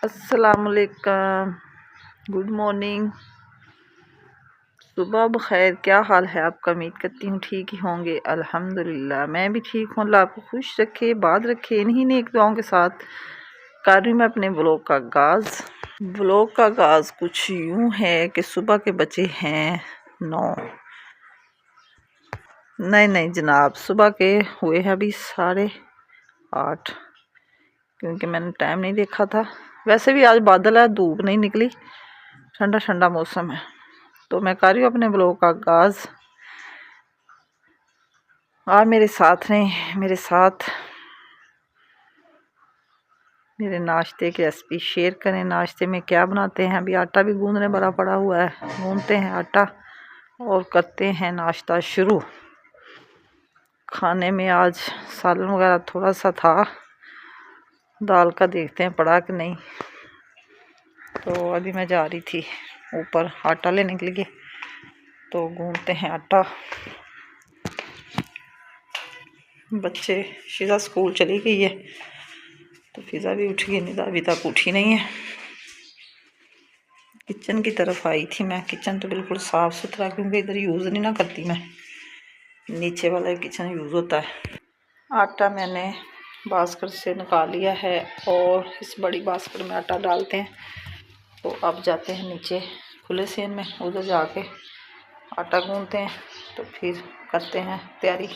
अस्सलामुअलैकुम, good morning, सुबह बखैर। क्या हाल है आपका? उम्मीद करती हूँ ठीक ही होंगे। अल्हम्दुलिल्लाह मैं भी ठीक हूँ। अल्लाह आपको खुश रखे, बात रखे। इन्हीं नेक दुआओं के साथ कर रही मैं अपने ब्लॉग का आगाज़। ब्लॉग का आगाज़ कुछ यूँ है कि सुबह के बजे हैं 9। नहीं जनाब, सुबह के हुए हैं अभी 8:30, क्योंकि मैंने टाइम नहीं देखा था। वैसे भी आज बादल है, धूप नहीं निकली, ठंडा ठंडा मौसम है। तो मैं कर रही हूँ अपने ब्लॉग का आगाज़। और मेरे साथ मेरे नाश्ते की रेसिपी शेयर करें। नाश्ते में क्या बनाते हैं? अभी आटा भी गूंदने बड़ा पड़ा हुआ है, गूंदते हैं आटा और करते हैं नाश्ता शुरू। खाने में आज सालन वगैरह थोड़ा सा था, दाल का देखते हैं पड़ा कि नहीं। तो अभी मैं जा रही थी ऊपर आटा लेने के लिए, तो गूंदते हैं आटा। बच्चे, शीज़ा स्कूल चली गई है, तो फिज़ा भी उठ गई, निदा अभी तक उठी नहीं है। किचन की तरफ आई थी मैं। किचन तो बिल्कुल साफ़ सुथरा, क्योंकि इधर यूज़ नहीं ना करती मैं, नीचे वाला किचन यूज़ होता है। आटा मैंने बास्केट से निकाल लिया है और इस बड़ी बास्केट में आटा डालते हैं। तो अब जाते हैं नीचे खुले सेन में, उधर जाके आटा गूंदते हैं, तो फिर करते हैं तैयारी।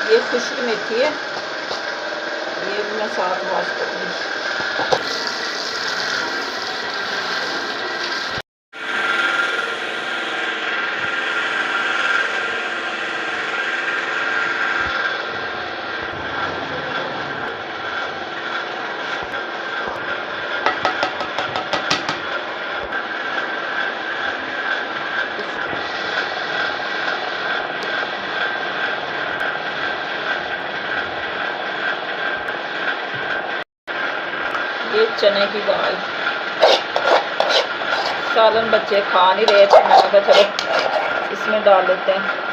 ये खुशकी मेथी है, ये भी मैं साथ वॉश करूँगी। ये चने की दाल, सालन बच्चे खा नहीं रहे थे, मैंने कहा चलो इसमें डाल देते हैं।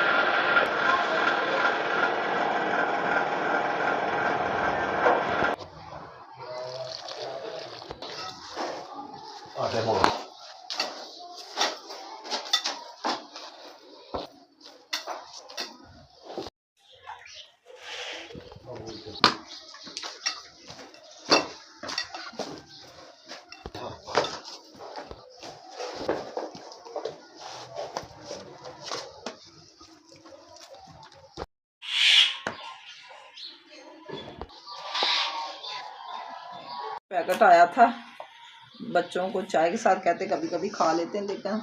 पैकेट आया था बच्चों को चाय के साथ कहते कभी कभी खा लेते हैं, लेकिन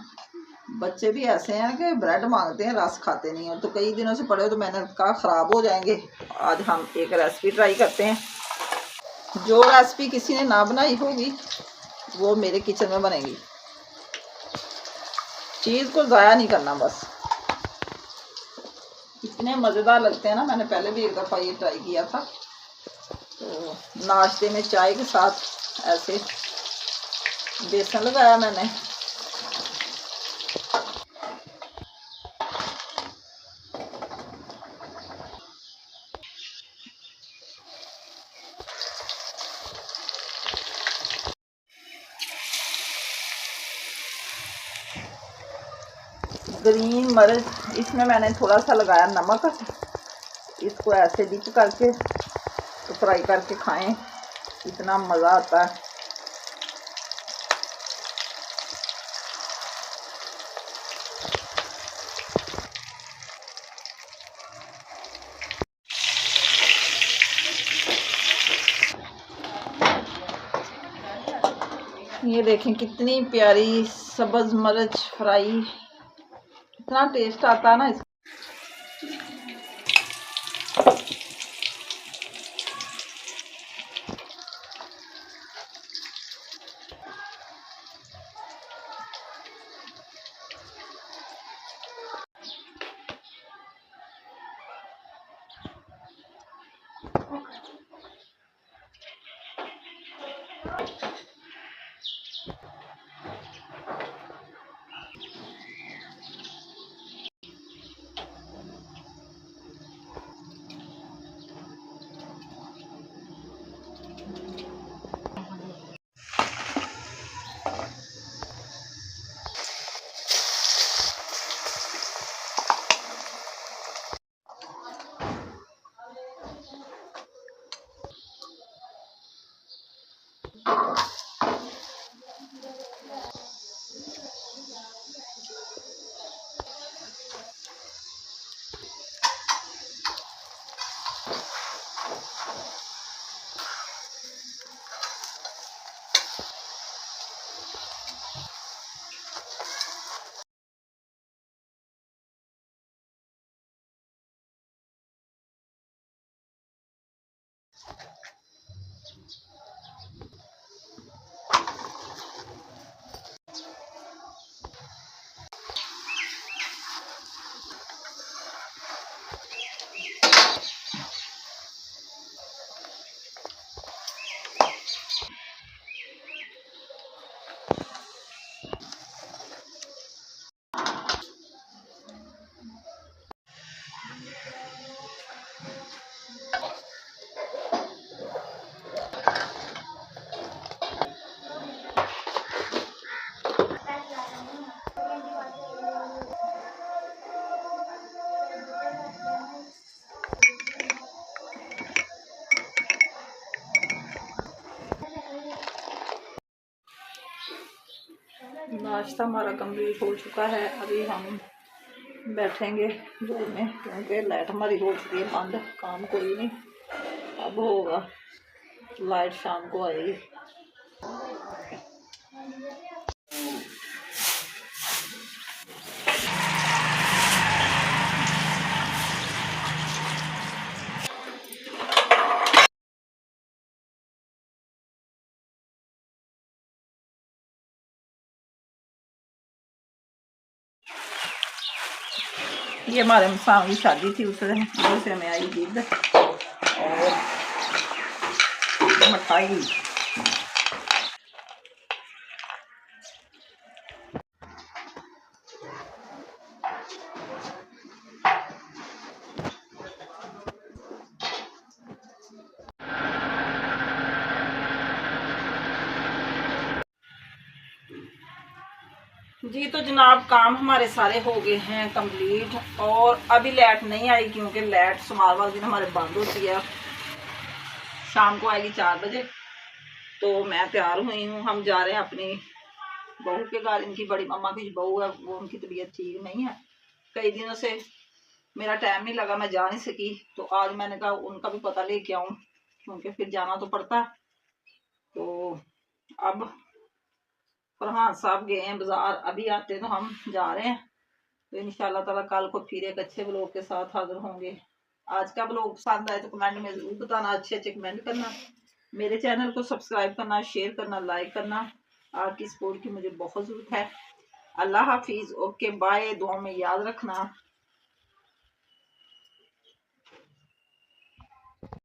बच्चे भी ऐसे हैं कि ब्रेड मांगते हैं, रस खाते नहीं हैं। तो कई दिनों से पड़े हो तो मैंने कहा ख़राब हो जाएंगे, आज हम एक रेसिपी ट्राई करते हैं। जो रेसिपी किसी ने ना बनाई होगी वो मेरे किचन में बनेगी। चीज़ को ज़ाया नहीं करना बस। इतने मज़ेदार लगते हैं ना, मैंने पहले भी एक दफ़ा ये ट्राई किया था। तो नाश्ते में चाय के साथ ऐसे बेसन लगाया मैंने। ग्रीन मिर्च इसमें मैंने थोड़ा सा लगाया नमक। इसको ऐसे डिप करके तो फ्राई करके खाएं, इतना मज़ा आता है। ये देखें कितनी प्यारी सब्ज़ मिर्च फ्राई, इतना टेस्ट आता है ना। नाश्ता हमारा कंप्लीट हो चुका है। अभी हम बैठेंगे घर में, क्योंकि लाइट हमारी हो चुकी है बंद, काम कोई नहीं अब होगा, लाइट शाम को आएगी। ये हमारे सामने शादी थी, उस दिन से हमें आई जिद और मिठाई। जी तो जनाब काम हमारे सारे हो गए हैं कंप्लीट, और अभी लाइट नहीं आई क्योंकि लाइट सोमवार वाले दिन हमारे बंद होती है, शाम को आएगी 4 बजे। तो मैं तैयार हुई हूँ, हम जा रहे हैं अपनी बहू के घर। इनकी बड़ी मम्मा की बहू है, वो उनकी तबीयत ठीक नहीं है, कई दिनों से मेरा टाइम नहीं लगा, मैं जा नहीं सकी। तो आज मैंने कहा उनका भी पता लेके आऊँ, क्योंकि फिर जाना तो पड़ता है। तो अब फरहान साहब गए हैं बाजार, अभी आते तो हम जा रहे हैं। तो इंशाल्लाह ताला कल को फिर एक अच्छे ब्लॉग के साथ हाजिर होंगे। आज का ब्लॉग पसंद आए तो कमेंट में जरूर बताना, अच्छे अच्छे कमेंट करना, मेरे चैनल को सब्सक्राइब करना, शेयर करना, लाइक करना। आपकी सपोर्ट की मुझे बहुत ज़रूरत है। अल्लाह हाफिज़, ओके बाय, दुआ में याद रखना।